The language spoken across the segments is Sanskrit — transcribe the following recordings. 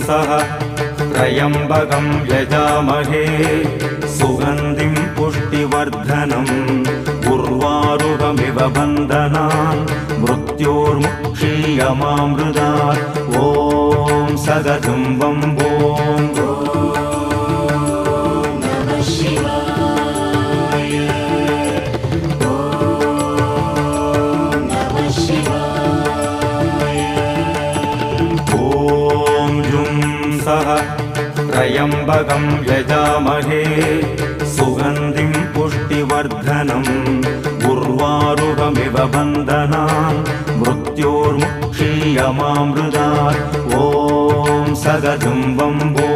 सह त्र्यम्बकं यजामहे सुगन्धिं पुष्टिवर्धनम् उर्वारुकमिव बन्धनान् मृत्योर्मुक्षीयमामृतात् ॐ सगतं वम्बो त्र्यम्बकं यजामहे सुगन्धिं पुष्टिवर्धनम् उर्वारुकमिव बन्धनान् मृत्योर्मुक्षीयमामृतात् ॐ सगतं वम्बो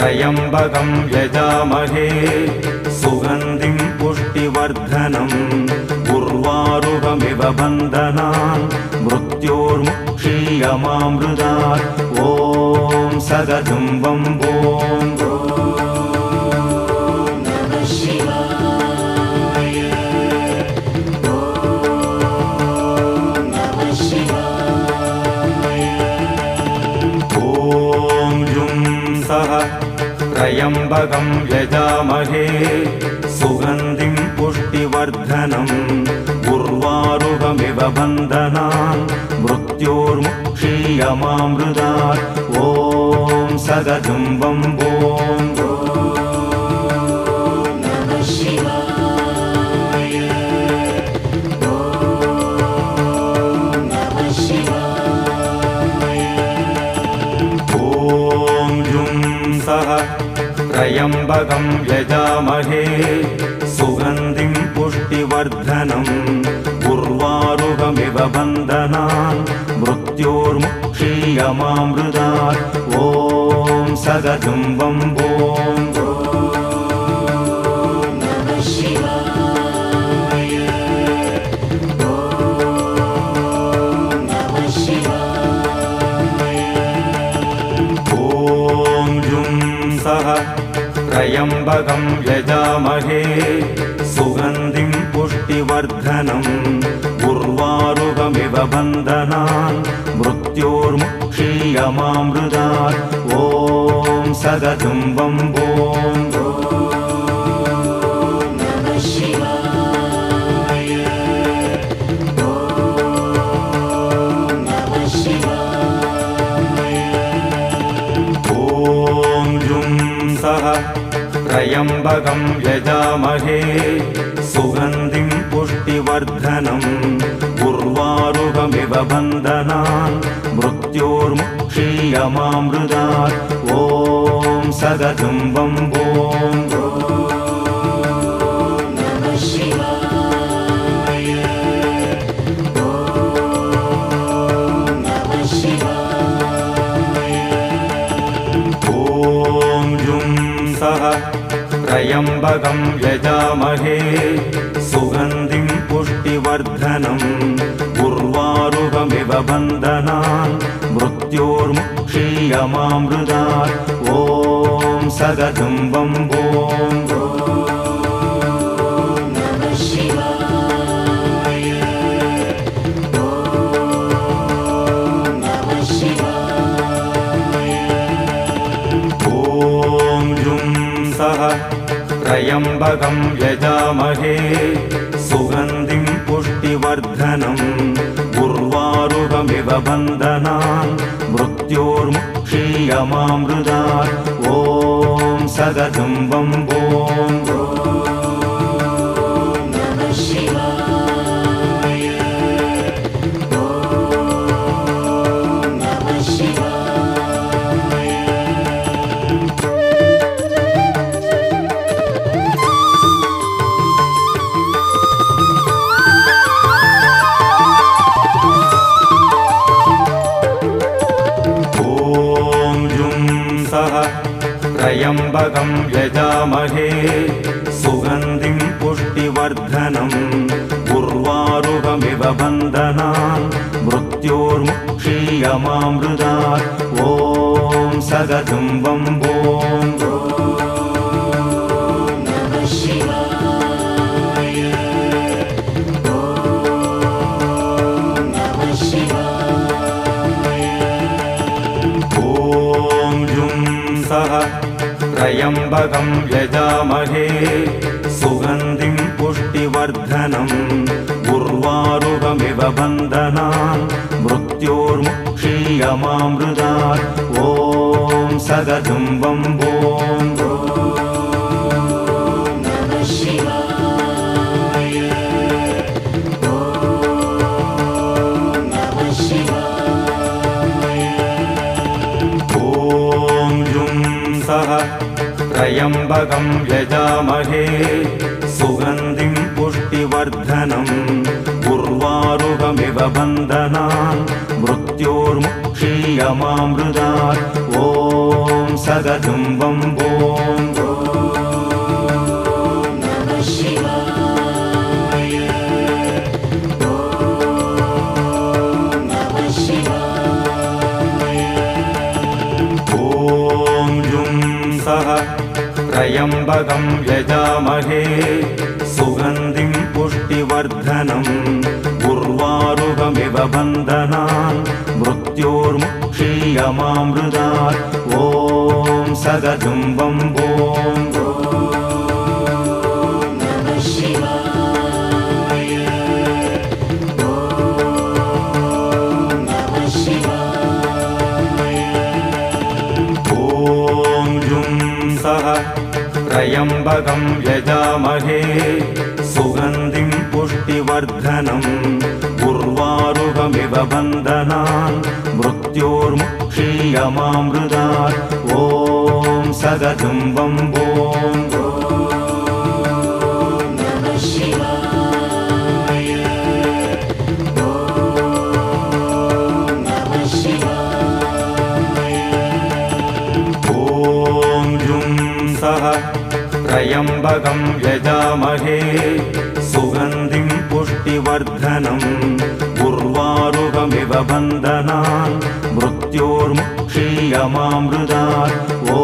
त्र्यम्बकं यजामहे सुगन्धिं पुष्टिवर्धनम् उर्वारुकमिव बन्धनान् मृत्योर्मुक्षीयमामृतात् ॐ सगतं वम्बो त्र्यम्बकं यजामहे सुगन्धिं पुष्टिवर्धनम् उर्वारुकमिव बन्धनान् मृत्योर्मुक्षीयमामृतात् ॐ सगतं वम्बो त्र्यम्बकं यजामहे सुगन्धिं पुष्टिवर्धनम् उर्वारुकमिव बन्धनान् मृत्योर्मुक्षीयमामृतात् ॐ सगतं वम्बो त्र्यम्बकं यजामहे सुगन्धिं पुष्टिवर्धनम् उर्वारुकमिव बन्धनान् मृत्योर्मुक्षीयमामृतात् ॐ सगतं वम्बो त्र्यम्बकं यजामहे सुगन्धिं पुष्टिवर्धनम् उर्वारुकमिव बन्धनान् मृत्योर्मुक्षीयमामृतात् ॐ सगतं वम्बो त्र्यम्बकं यजामहे सुगन्धिं पुष्टिवर्धनम् उर्वारुकमिव बन्धनान् मृत्योर्मुक्षीयमामृतात् ॐ सगतं वम्बो त्र्यम्बकं यजामहे सुगन्धिं पुष्टिवर्धनम् उर्वारुकमिव बन्धनान् मृत्योर्मुक्षीयमामृतात् ॐ सगतं वम्बो त्र्यम्बकं यजामहे सुगन्धिं पुष्टिवर्धनम् उर्वारुकमिव बन्धनान् मृत्योर्मुक्षीयमामृतात् ॐ सगजुम्बं ॐ त्र्यम्बकं यजामहे सुगन्धिं पुष्टिवर्धनम् उर्वारुकमिव बन्धनान् मृत्योर्मुक्षीयमामृतात् ॐ सगजुम्बं ॐ त्र्यम्बकं यजामहे सुगन्धिं पुष्टिवर्धनम् उर्वारुकमिव बन्धनान् मृत्योर्मुक्षीयमामृतात् ॐ सगजुम्बं ॐ त्र्यम्बकं यजामहे सुगन्धिं पुष्टिवर्धनम् उर्वारुकमिव बन्धनान् मृत्योर्मुक्षीयमामृतात् ॐ सगजुम्बं ॐ त्र्यम्बकं यजामहे सुगन्धिं पुष्टिवर्धनम् उर्वारुकमिव बन्धनान् मृत्योर्मुक्षीयमामृतात् ॐ सगजुम्बं ॐ त्र्यम्बकं यजामहे सुगन्धिं पुष्टिवर्धनम् उर्वारुकमिव बन्धनान् मृत्योर्मुक्षीयमामृतात् ॐ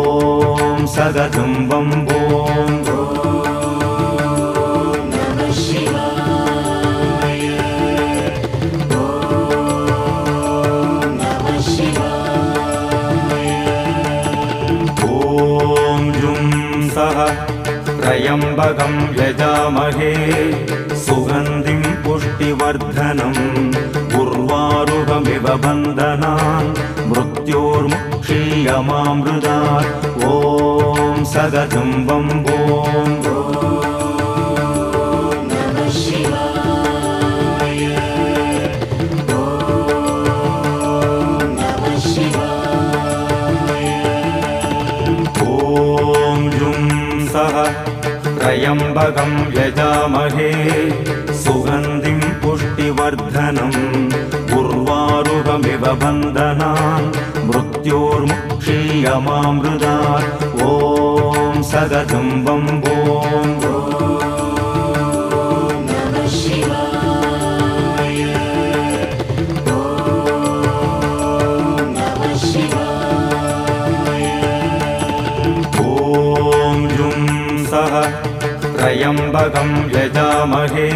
सगजुम्बं ॐ त्र्यम्बकं यजामहे सुगन्धिं पुष्टिवर्धनम् उर्वारुकमिव बन्धनान् मृत्योर्मुक्षीयमामृतात् ॐ सगजुम्बं ॐ त्र्यम्बकं यजामहे सुगन्धिं पुष्टिवर्धनम् उर्वारुकमिव बन्धनान् मृत्योर्मुक्षीयमामृतात् ॐ सगजुम्बं ॐ त्र्यम्बकं यजामहे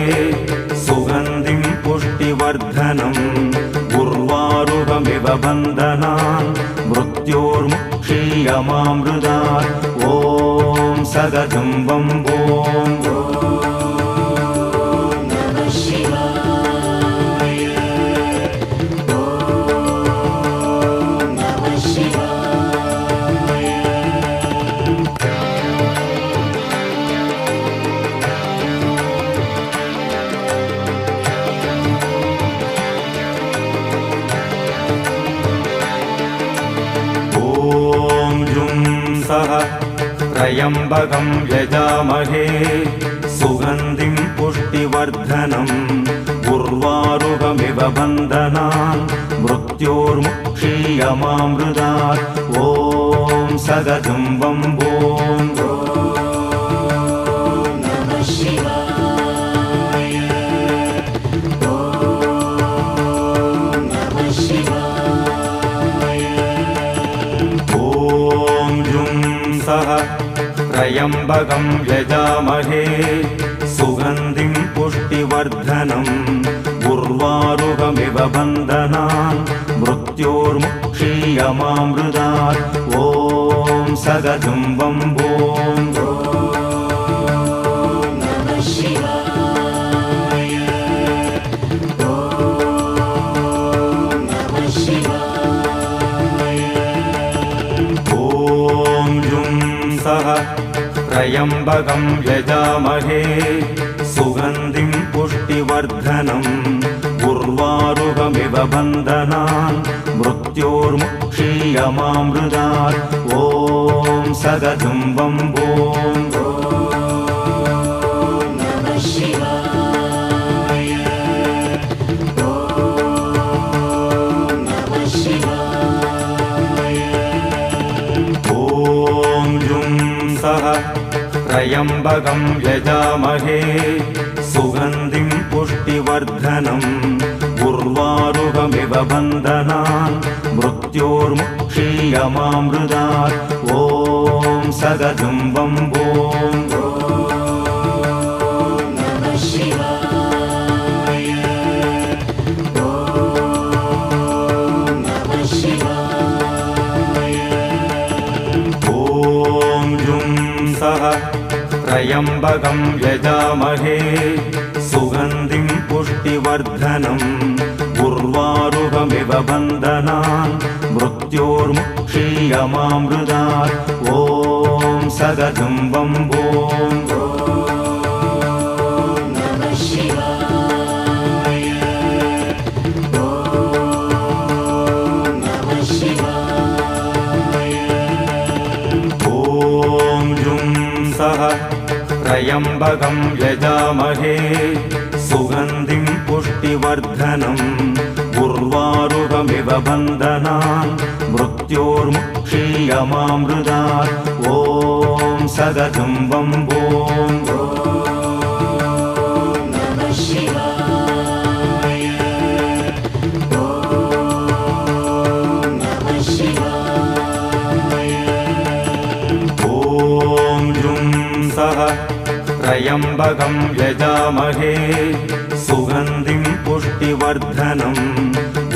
सुगन्धिं पुष्टिवर्धनम् उर्वारुकमिव बन्धनान् मृत्योर्मुक्षीयमामृतात् ॐ सगजुम्बं ॐ त्र्यम्बकं यजामहे सुगन्धिं पुष्टिवर्धनम् उर्वारुकमिव बन्धनान् मृत्योर्मुक्षीयमामृतात् ॐ सगजुम्बं ॐ ॐ सह त्र्यम्बकं यजामहे सुगन्धिं पुष्टिवर्धनम् उर्वारुकमिव बन्धनान् मृत्योर्मुक्षीयमामृतात् ॐ सगजुम्बं भूं त्र्यम्बकं यजामहे सुगन्धिं पुष्टिवर्धनम् उर्वारुकमिव बन्धनान् मृत्योर्मुक्षीयमामृतात् ॐ सगजुम्बं भूं त्र्यम्बकं यजामहे सुगन्धिं पुष्टिवर्धनम् उर्वारुकमिव बन्धनान् मृत्योर्मुक्षीयमामृतात् ॐ सगजुम्बं भूं त्र्यम्बकं यजामहे सुगन्धिं पुष्टिवर्धनम् उर्वारुकमिव बन्धनान् मृत्योर्मुक्षीयमामृतात् ॐ सगजुम्बं भूं त्र्यम्बकं यजामहे सुगन्धिं पुष्टिवर्धनम् उर्वारुकमिव बन्धनान् मृत्योर्मुक्षीयमामृतात् ॐ सगजुम्बं भूं त्र्यम्बकं यजामहे सुगन्धिं पुष्टिवर्धनम्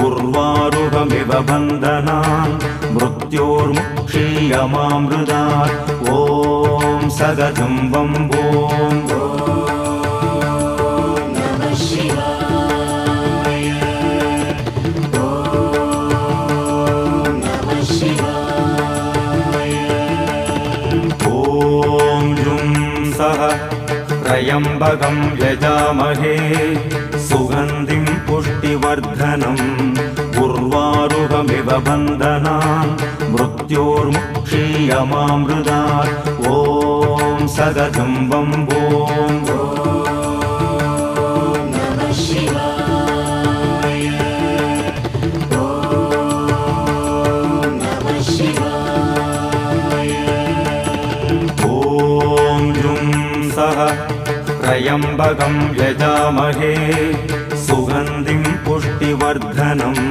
उर्वारुकमिव बन्धनान् मृत्योर्मुक्षीयमामृतात् ॐ सगजुम्बं भूं त्र्यम्बकं यजामहे सुगन्धिं पुष्टिवर्धनम् उर्वारुकमिव बन्धनान् मृत्योर्मुक्षीयमामृतात् ॐ सगजुम्बं भूं त्र्यम्बकं यजामहे सुगन्धिं पुष्टिवर्धनम्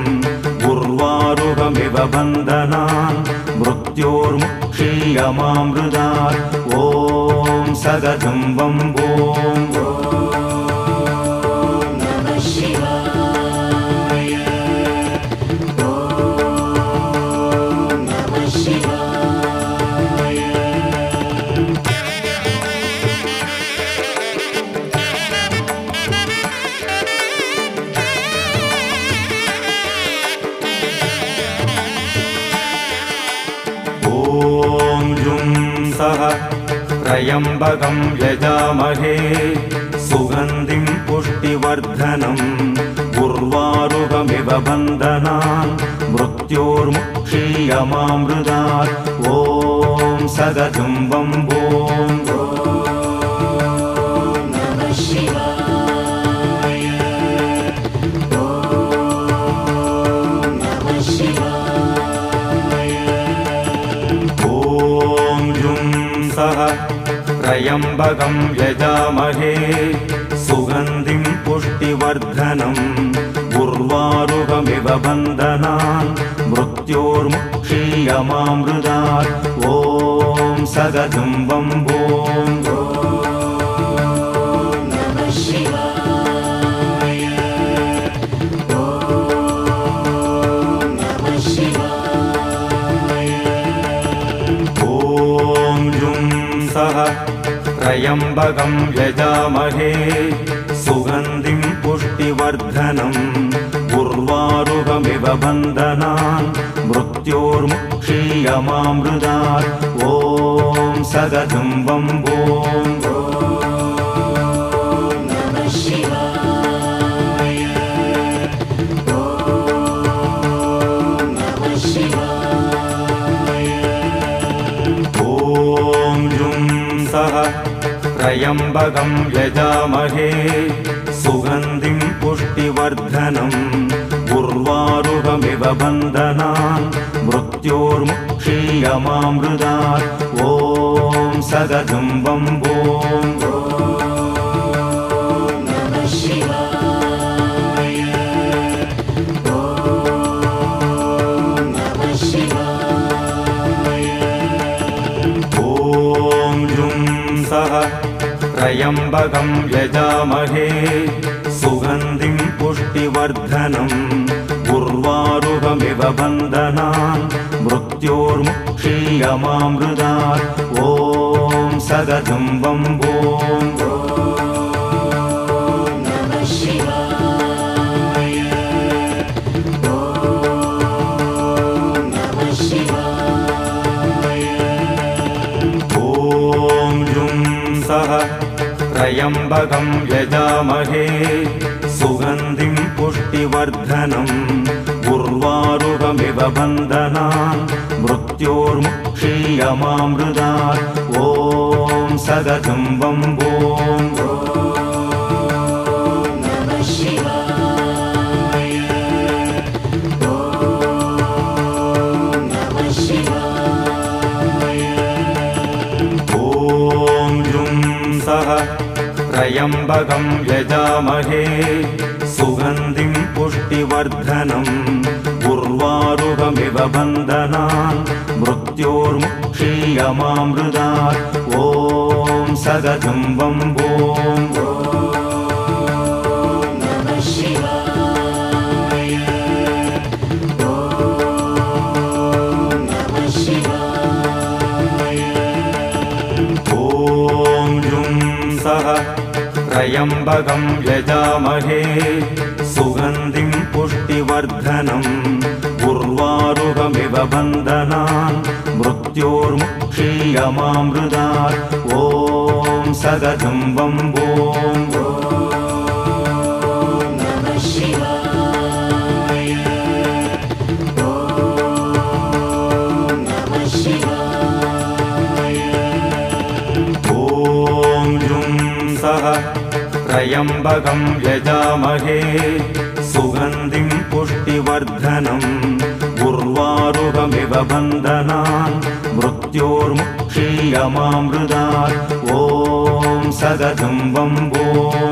उर्वारुकमिव बन्धनान् मृत्योर्मुक्षीयमामृतात् ॐ सगजुम्बं भूं त्र्यम्बकं यजामहे सुगन्धिं पुष्टिवर्धनम् उर्वारुकमिव बन्धनान् मृत्योर्मुक्षीयमामृतात् ॐ सगजुम्बं भूं त्र्यम्बकं यजामहे सुगन्धिं पुष्टिवर्धनम् उर्वारुकमिव बन्धनान् मृत्योर्मुक्षीयमामृतात् ॐ सगजुम्बं भूं त्र्यम्बकं यजामहे सुगन्धिं पुष्टिवर्धनम् उर्वारुकमिव बन्धनान् मृत्योर्मुक्षीयमामृतात् ॐ सगजुम्बं भूं त्र्यम्बकं यजामहे सुगन्धिं पुष्टिवर्धनम् उर्वारुकमिव बन्धनान् मृत्योर्मुक्षीयमामृतात् ॐ सगजुम्बं भूं त्र्यम्बकं यजामहे सुगन्धिं पुष्टिवर्धनम् उर्वारुकमिव बन्धनान् मृत्योर्मुक्षीयमामृतात् ॐ सगजुम्बं भूं त्र्यम्बकं यजामहे सुगन्धिं पुष्टिवर्धनम् उर्वारुकमिव बन्धनान् मृत्योर्मुक्षीयमामृतात् ॐ सगजुम्बं भूं त्र्यम्बकं यजामहे सुगन्धिं पुष्टिवर्धनम् उर्वारुकमिव बन्धनान् मृत्योर्मुक्षीयमामृतात् ॐ सगजुम्बं भूं त्र्यम्बकं यजामहे सुगन्धिं पुष्टिवर्धनम् उर्वारुकमिव बन्धनान् मृत्योर्मुक्षीयमामृतात् ॐ सगजुम्बं भूं त्र्यम्बकं यजामहे सुगन्धिं पुष्टिवर्धनम् उर्वारुकमिव बन्धनान् मृत्योर्मुक्षीयमामृतात् ॐ सगजुम्बं भूं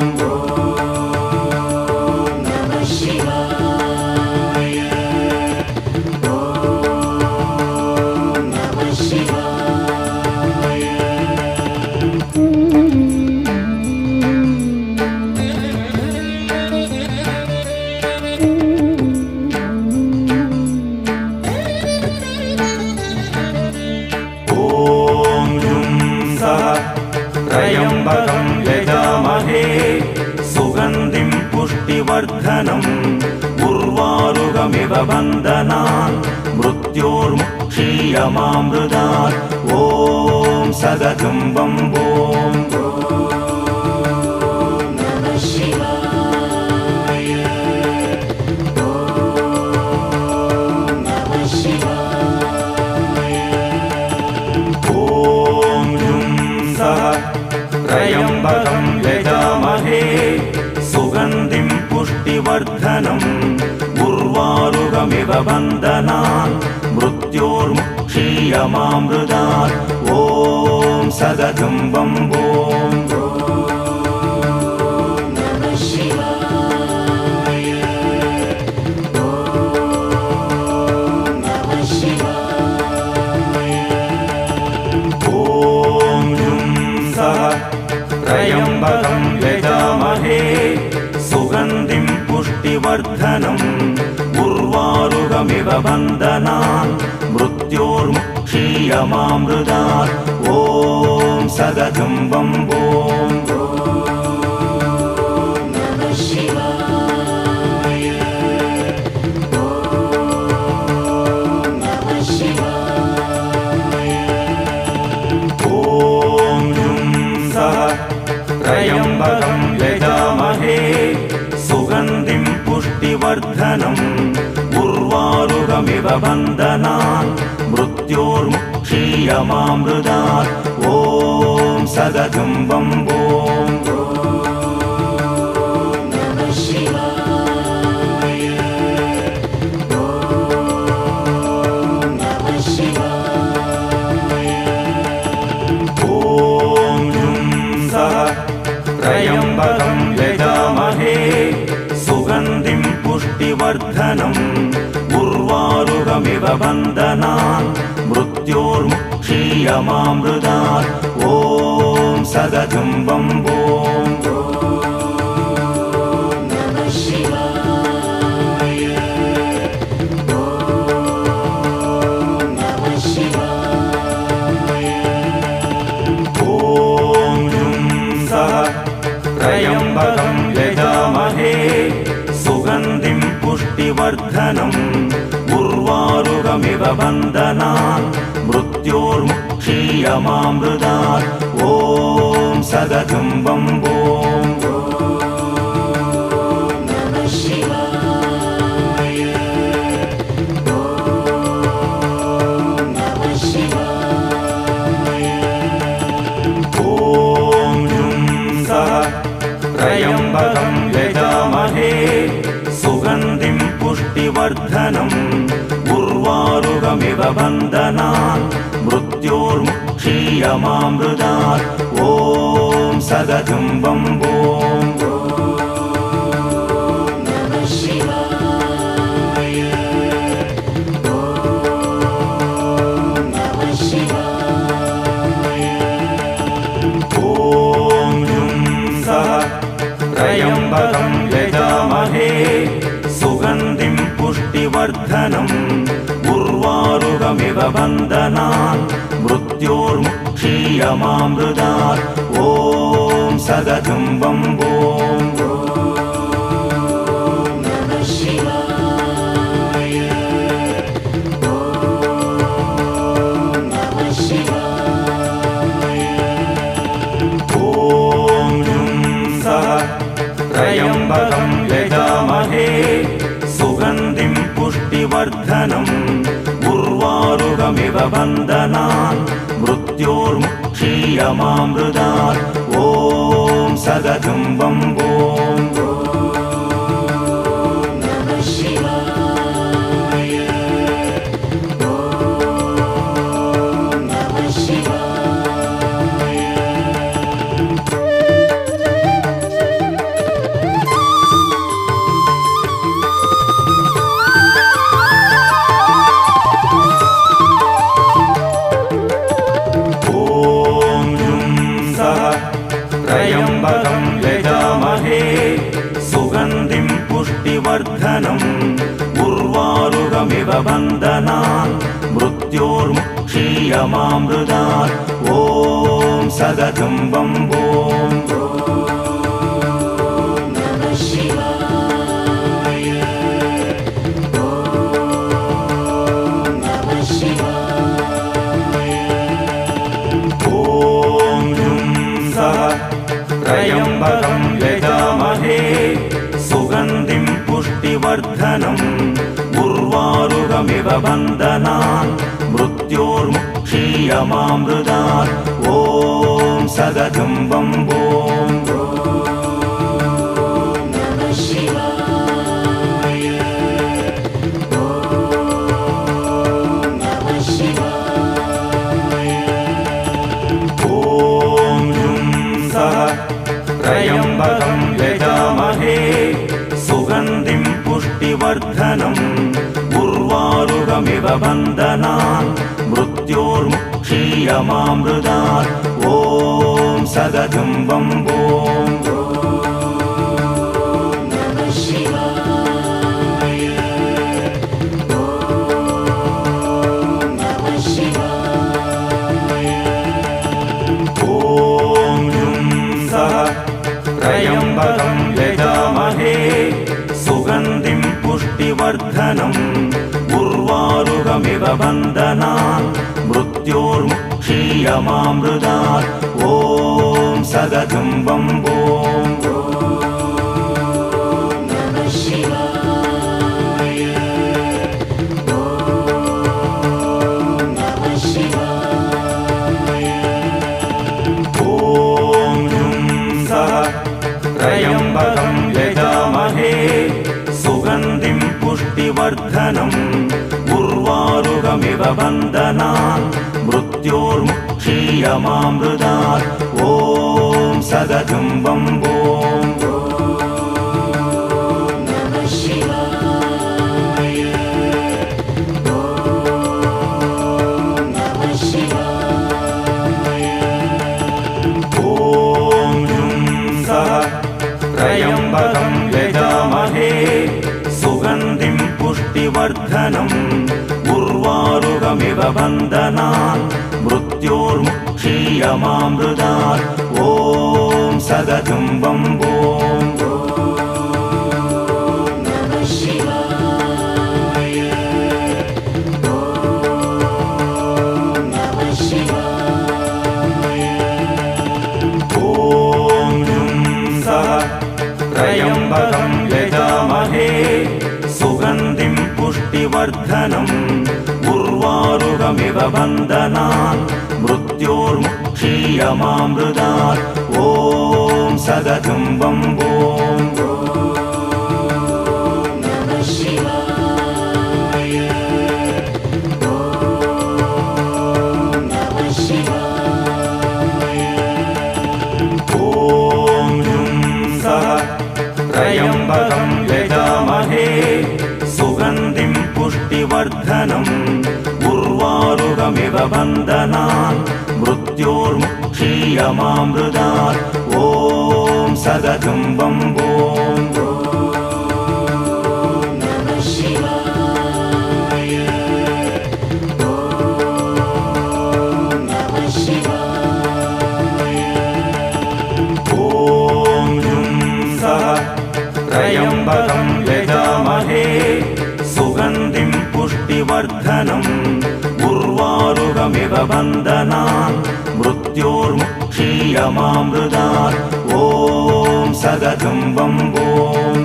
त्र्यम्बकं यजामहे सुगन्धिं पुष्टिवर्धनम् उर्वारुकमिव बन्धनान् मृत्योर्मुक्षीयमामृतात् ॐ सगजुम्बं भूं त्र्यम्बकं यजामहे सुगन्धिं पुष्टिवर्धनम् उर्वारुकमिव बन्धनान् मृत्योर्मुक्षीयमामृतात् ॐ सगजुम्बं भूं क्षीयमामृतात् ॐ सदतं बम्बों त्र्यम्बकं यजामहे सुगन्धिं पुष्टिवर्धनम् उर्वारुकमिव बन्धनान् मृत्योर्मुक्षीयमामृतात् ॐ सदतं बम्बों त्र्यम्बकं यजामहे सुगन्धिं पुष्टिवर्धनम् उर्वारुकमिव बन्धनान् मृत्योर्मुक्षीयमामृतात् ॐ सदतं बम्बों त्र्यम्बकं यजामहे सुगन्धिं पुष्टिवर्धनम् उर्वारुकमिव बन्धनान् मृत्योर्मुक्षीयमामृतात् ॐ सदतं बम्बों त्र्यम्बकं यजामहे सुगन्धिं पुष्टिवर्धनम् उर्वारुकमिव बन्धनान् मृत्योर्मुक्षीयमामृतात् ॐ सदतं बम्बों त्र्यम्बकं यजामहे सुगन्धिं पुष्टिवर्धनम् उर्वारुकमिव बन्धनान् मृत्योर्मुक्षीयमामृतात् ॐ सदतं बम्बों त्र्यम्बकं यजामहे सुगन्धिं पुष्टिवर्धनम् उर्वारुकमिव बन्धनान् मृत्योर्मुक्षीयमामृतात् ॐ सदतं बम्बों त्र्यम्बकं यजामहे सुगन्धिं पुष्टिवर्धनम् उर्वारुकमिव बन्धनान् मृत्योर्मुक्षीयमामृतात् ॐ सदतं बम्बों त्र्यम्बकं यजामहे सुगन्धिं पुष्टिवर्धनम् उर्वारुकमिव बन्धनान् मृत्योर्मुक्षीयमामृतात् ॐ सदतं बम्बों त्र्यम्बकं यजामहे सुगन्धिं पुष्टिवर्धनम् उर्वारुकमिव बन्धनान् मृत्योर्मुक्षीयमामृतात् ॐ सदतं बम्बों क्षीयमामृतात् ॐ सदतं बम्बोम् त्र्यम्बकं यजामहे सुगन्धिं पुष्टिवर्धनम् उर्वारुकमिव बन्धनान् मृत्योर्मुक्षीयमामृतात् ॐ सदतं बम्बोम् त्र्यम्बकं यजामहे सुगन्धिं पुष्टिवर्धनम् उर्वारुकमिव बन्धनान् मृत्योर्मुक्षीयमामृतात् ॐ सदतं बम्बोम् त्र्यम्बकं यजामहे सुगन्धिं पुष्टिवर्धनम् उर्वारुकमिव बन्धनान् मृत्योर्मुक्षीयमामृतात् ॐ सदतं बम्बोम् त्र्यम्बकं यजामहे सुगन्धिं पुष्टिवर्धनम् उर्वारुकमिव बन्धनान् मृत्योर्मुक्षीयमामृतात् ॐ सदतं बम्बोम् त्र्यम्बकं यजामहे सुगन्धिं पुष्टिवर्धनम् उर्वारुकमिव बन्धनान् मृत्योर्मुक्षीयमामृतात् ॐ सदतं बम्बोम्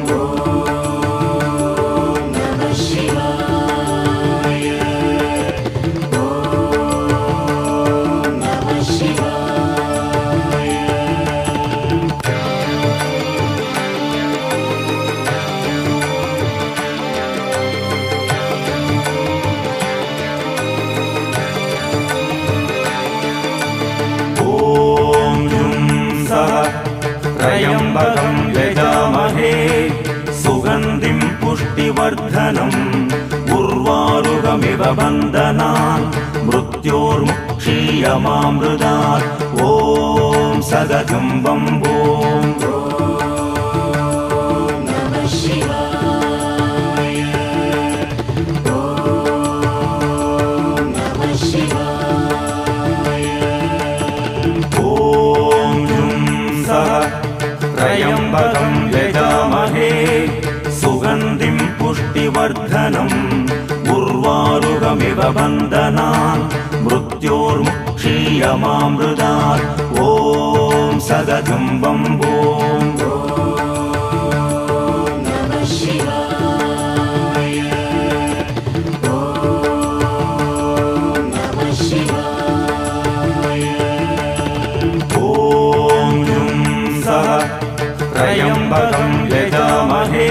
त्र्यम्बकं यजामहे सुगन्धिं पुष्टिवर्धनम् उर्वारुकमिव बन्धनान् मृत्योर्मुक्षीयमामृतात् ॐ सदतं बम्बोम् त्र्यम्बकं यजामहे सुगन्धिं पुष्टिवर्धनम् उर्वारुकमिव बन्धनान् मृत्योर्मुक्षीयमामृतात् ॐ सदतं बम्बोम् त्र्यम्बकं यजामहे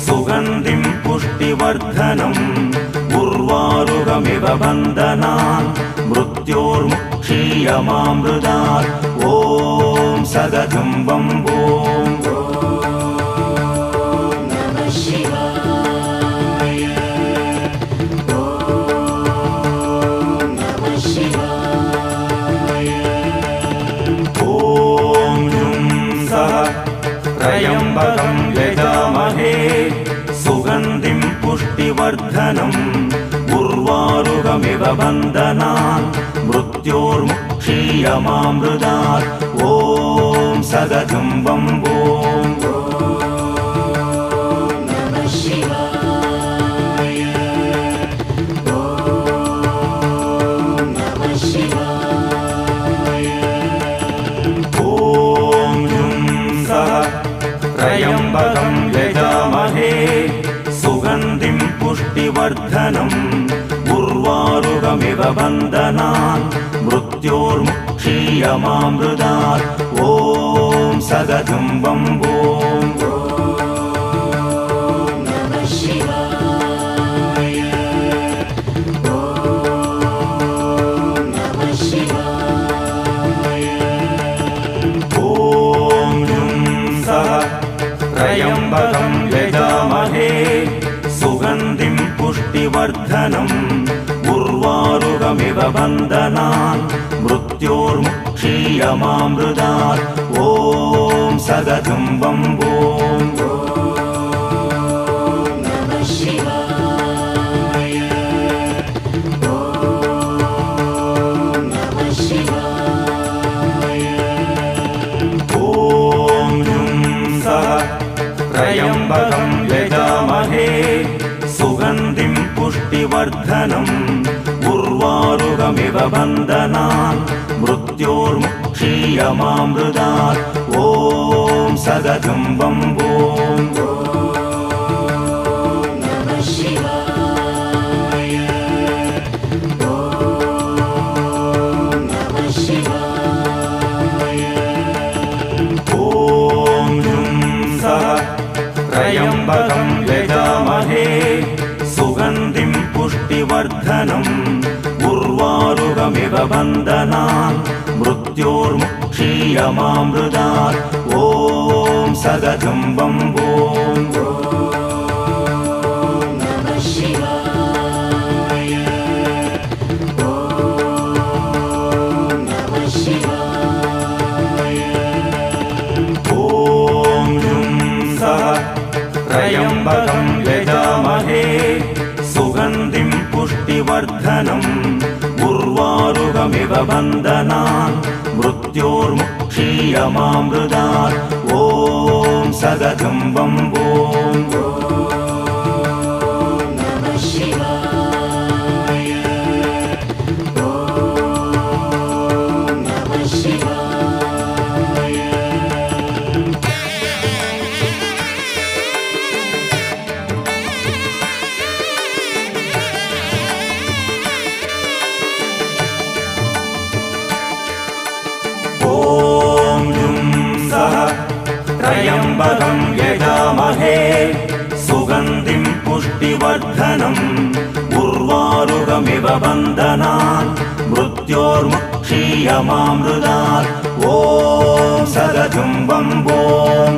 सुगन्धिं पुष्टिवर्धनम् उर्वारुकमिव बन्धनान् मृत्योर्मुक्षीयमामृतात् ॐ सदतं बम्बोम् त्र्यम्बकं यजामहे सुगन्धिं पुष्टिवर्धनम् उर्वारुकमिव बन्धनान् मृत्योर्मुक्षीयमामृतात् ॐ सदतं बम्बोम् शिवाय। बन्धनान् मृत्योर्मुक्षीयमामृतात् ॐ सदतं बम्बोम् त्र्यम्बकं यजामहे सुगन्धिं पुष्टिवर्धनम् उर्वारुकमिव बन्धनान् मृत्योर्मुक्षीयमामृतात् ॐ सदतं बम्बोम् त्र्यम्बकं यजामहे सुगन्धिं पुष्टिवर्धनम् उर्वारुकमिव बन्धनान् मृत्योर्मुक्षीयमामृतात् ॐ सदतं बम्बोम् त्र्यम्बकं यजामहे सुगन्धिं पुष्टिवर्धनम् उर्वारुकमिव बन्धनान् मृत्योर्मुक्षीयमामृतात् ॐ सदतं बम्बोम् त्र्यम्बकं यजामहे सुगन्धिं पुष्टिवर्धनम् उर्वारुकमिव बन्धनान् मृत्योर्मुक्षीयमामृतात् ॐ सदतं बम्बोम् त्र्यम्बकं यजामहे सुगन्धिं पुष्टिवर्धनम् उर्वारुकमिव बन्धनान् मृत्योर्मुक्षीयमामृतात् ॐ सदतं बम्बोम्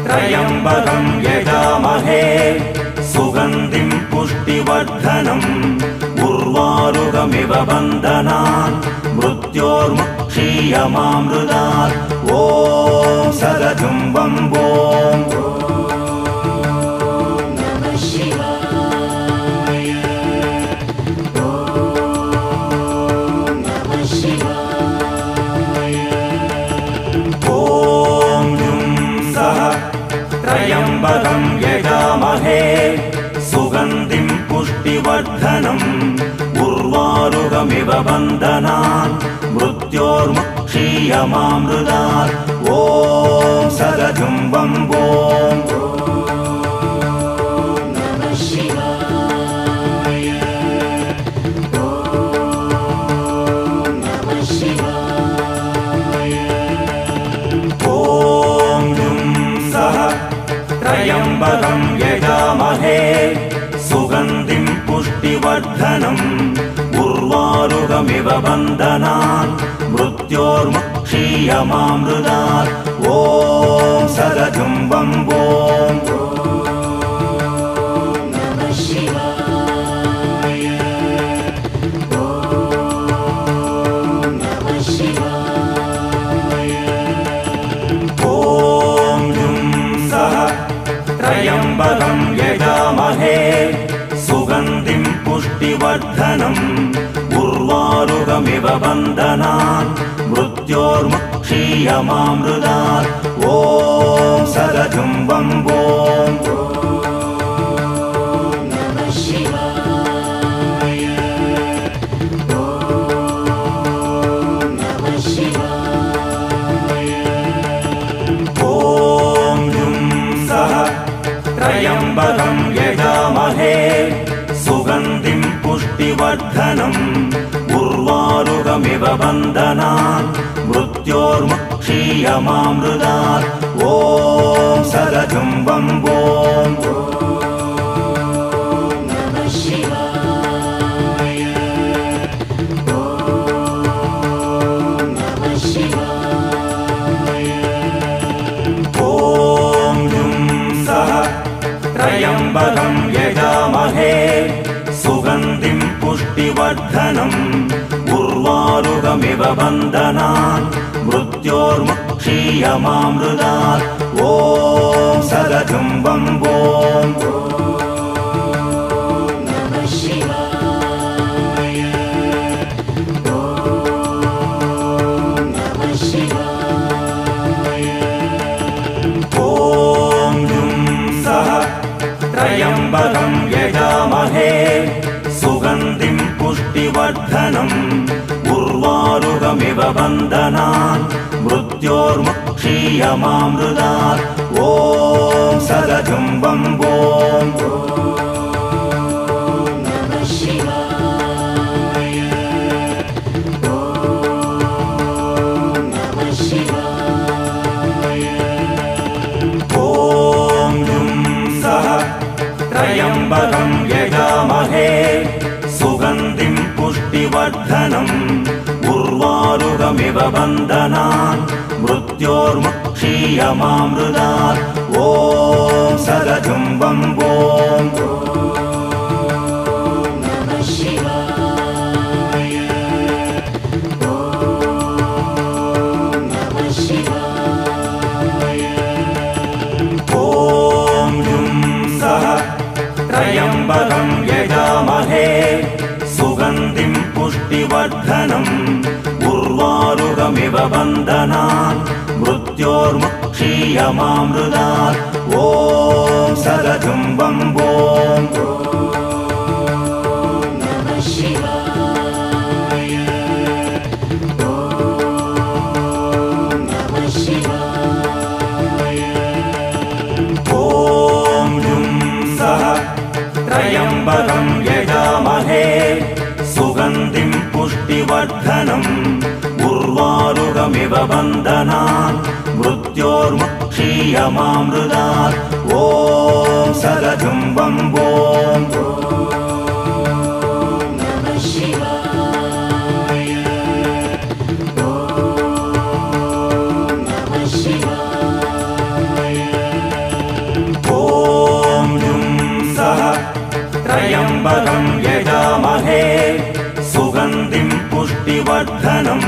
त्र्यम्बकं यजामहे सुगन्धिं पुष्टिवर्धनम् उर्वारुकमिव बन्धनान् मृत्योर्मुक्षीयमामृतात् ॐ सदतं बम्बोम् त्र्यम्बकं यजामहे सुगन्धिं पुष्टिवर्धनम् उर्वारुकमिव बन्धनान् मृत्योर्मुक्षीयमामृतात् ॐ सदतं बम्बोम् त्र्यम्बकं यजामहे सुगन्धिं पुष्टिवर्धनम् उर्वारुकमिव बन्धनान् मृत्योर्मुक्षीयमामृतात् ॐ सदतं बम्बोम् त्र्यम्बकं यजामहे सुगन्धिं पुष्टिवर्धनम् उर्वारुकमिव बन्धनान् मृत्योर्मुक्षीयमामृतात् ॐ सदतं बम्बोम् ॐ ॐ जुं सः त्र्यम्बकं यजामहे सुगन्धिं पुष्टिवर्धनम् उर्वारुकमिव बन्धनान् मृत्योर्मुक्षीयमामृतात् ॐ सदजुम्बम्बोम् त्र्यम्बकं यजामहे सुगन्धिं पुष्टिवर्धनम् उर्वारुकमिव बन्धनान् मृत्योर्मुक्षीयमामृतात् ॐ सदजुम्बम्बोम् त्र्यम्बकं यजामहे सुगन्धिं पुष्टिवर्धनम् उर्वारुकमिव बन्धनान् मृत्योर्मुक्षीयमामृतात् ॐ सदजुम्बम्बोम् त्र्यम्बकं यजामहे सुगन्धिं पुष्टिवर्धनम् उर्वारुकमिव बन्धनान् मृत्योर्मुक्षीयमामृतात् ॐ सदजुम्बम्बोम् त्र्यम्बकं यजामहे सुगन्धिं पुष्टिवर्धनम् उर्वारुकमिव बन्धनान् मृत्योर्मुक्षीयमामृतात् ॐ सदजुम्बम्बोम् त्र्यम्बकं यजामहे सुगन्धिं पुष्टिवर्धनम् उर्वारुकमिव बन्धनान् मृत्योर्मुक्षीयमामृतात् ॐ सदजुम्बम्बोम् त्र्यम्बकं यजामहे सुगन्धिं पुष्टिवर्धनम्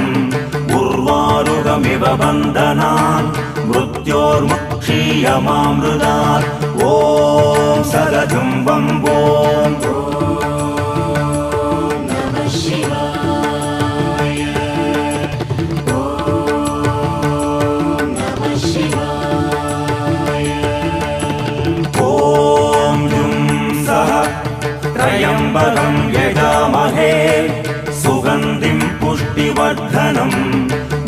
उर्वारुकमिव बन्धनान् मृत्योर्मुक्षीयमामृतात् ॐ सदजुम्बम्बोम् त्र्यम्बकं यजामहे सुगन्धिं पुष्टिवर्धनम्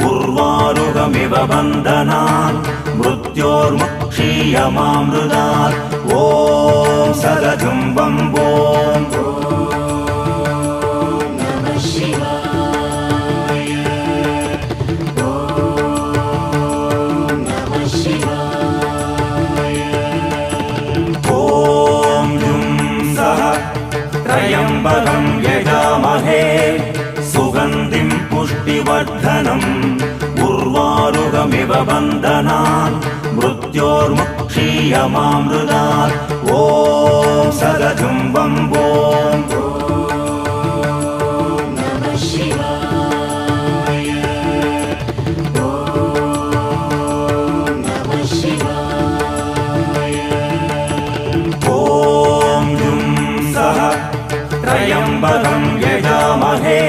उर्वारुकमिव बन्धनान् मृत्योर्मुक्षीयमामृतात् ॐ सदजुम्बम्बोम् त्र्यम्बकं यजामहे सुगन्धिं पुष्टिवर्धनम् उर्वारुकमिव बन्धनान् मृत्योर्मुक्षीयमामृतात् ॐ सदजुम्बम्बोम् त्र्यम्बकं यजामहे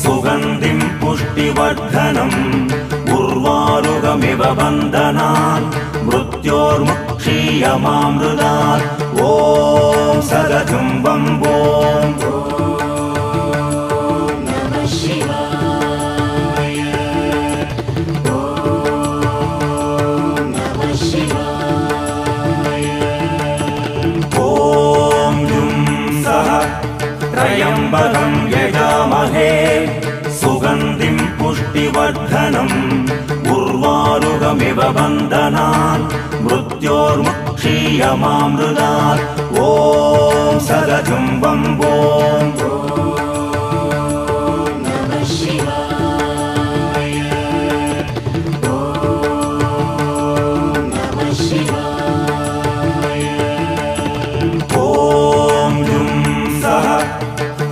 सुगन्धिं पुष्टिवर्धनम् उर्वारुकमिव बन्धनान् मृत्योर्मुक्षीयमामृतात् ॐ सदजुम्बम्बोम् पुष्टिवर्धनम् उर्वारुकमिव बन्धनान् मृत्योर्मुक्षीयमामृतात् ॐ सदजुम्बम् ॐ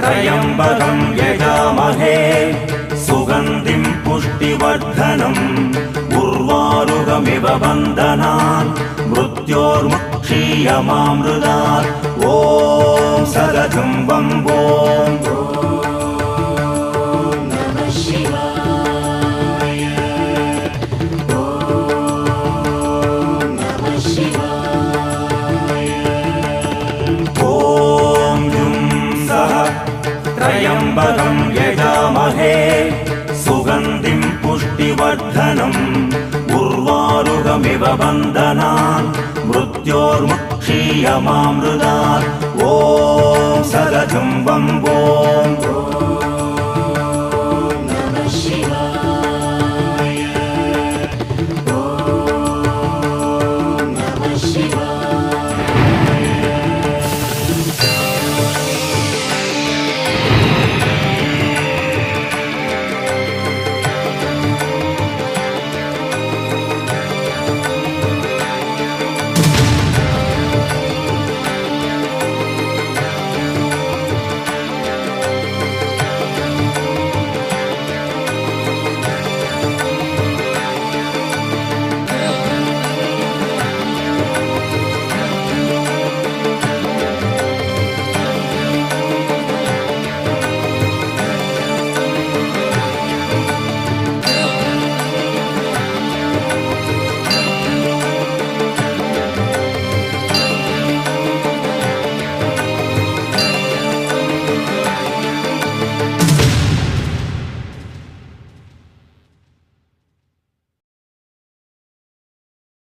त्र्यम्बकं यजामहे सुगन्धिं पुष्टिवर्धनम् उर्वारुकमिव बन्धनान् मृत्योर्मुक्षीयमामृतात् ॐ सदजुम्बम् ॐ त्र्यम्बकं यजामहे सुगन्धिं पुष्टिवर्धनम् उर्वारुकमिव बन्धनान् मृत्योर्मुक्षीयमामृतात् ॐ सदजुम्बम् ॐ त्र्यम्बकं यजामहे सुगन्धिं पुष्टिवर्धनम् उर्वारुकमिव बन्धनान् मृत्योर्मुक्षीयमामृतात् ॐ सदजुम्बम् ॐ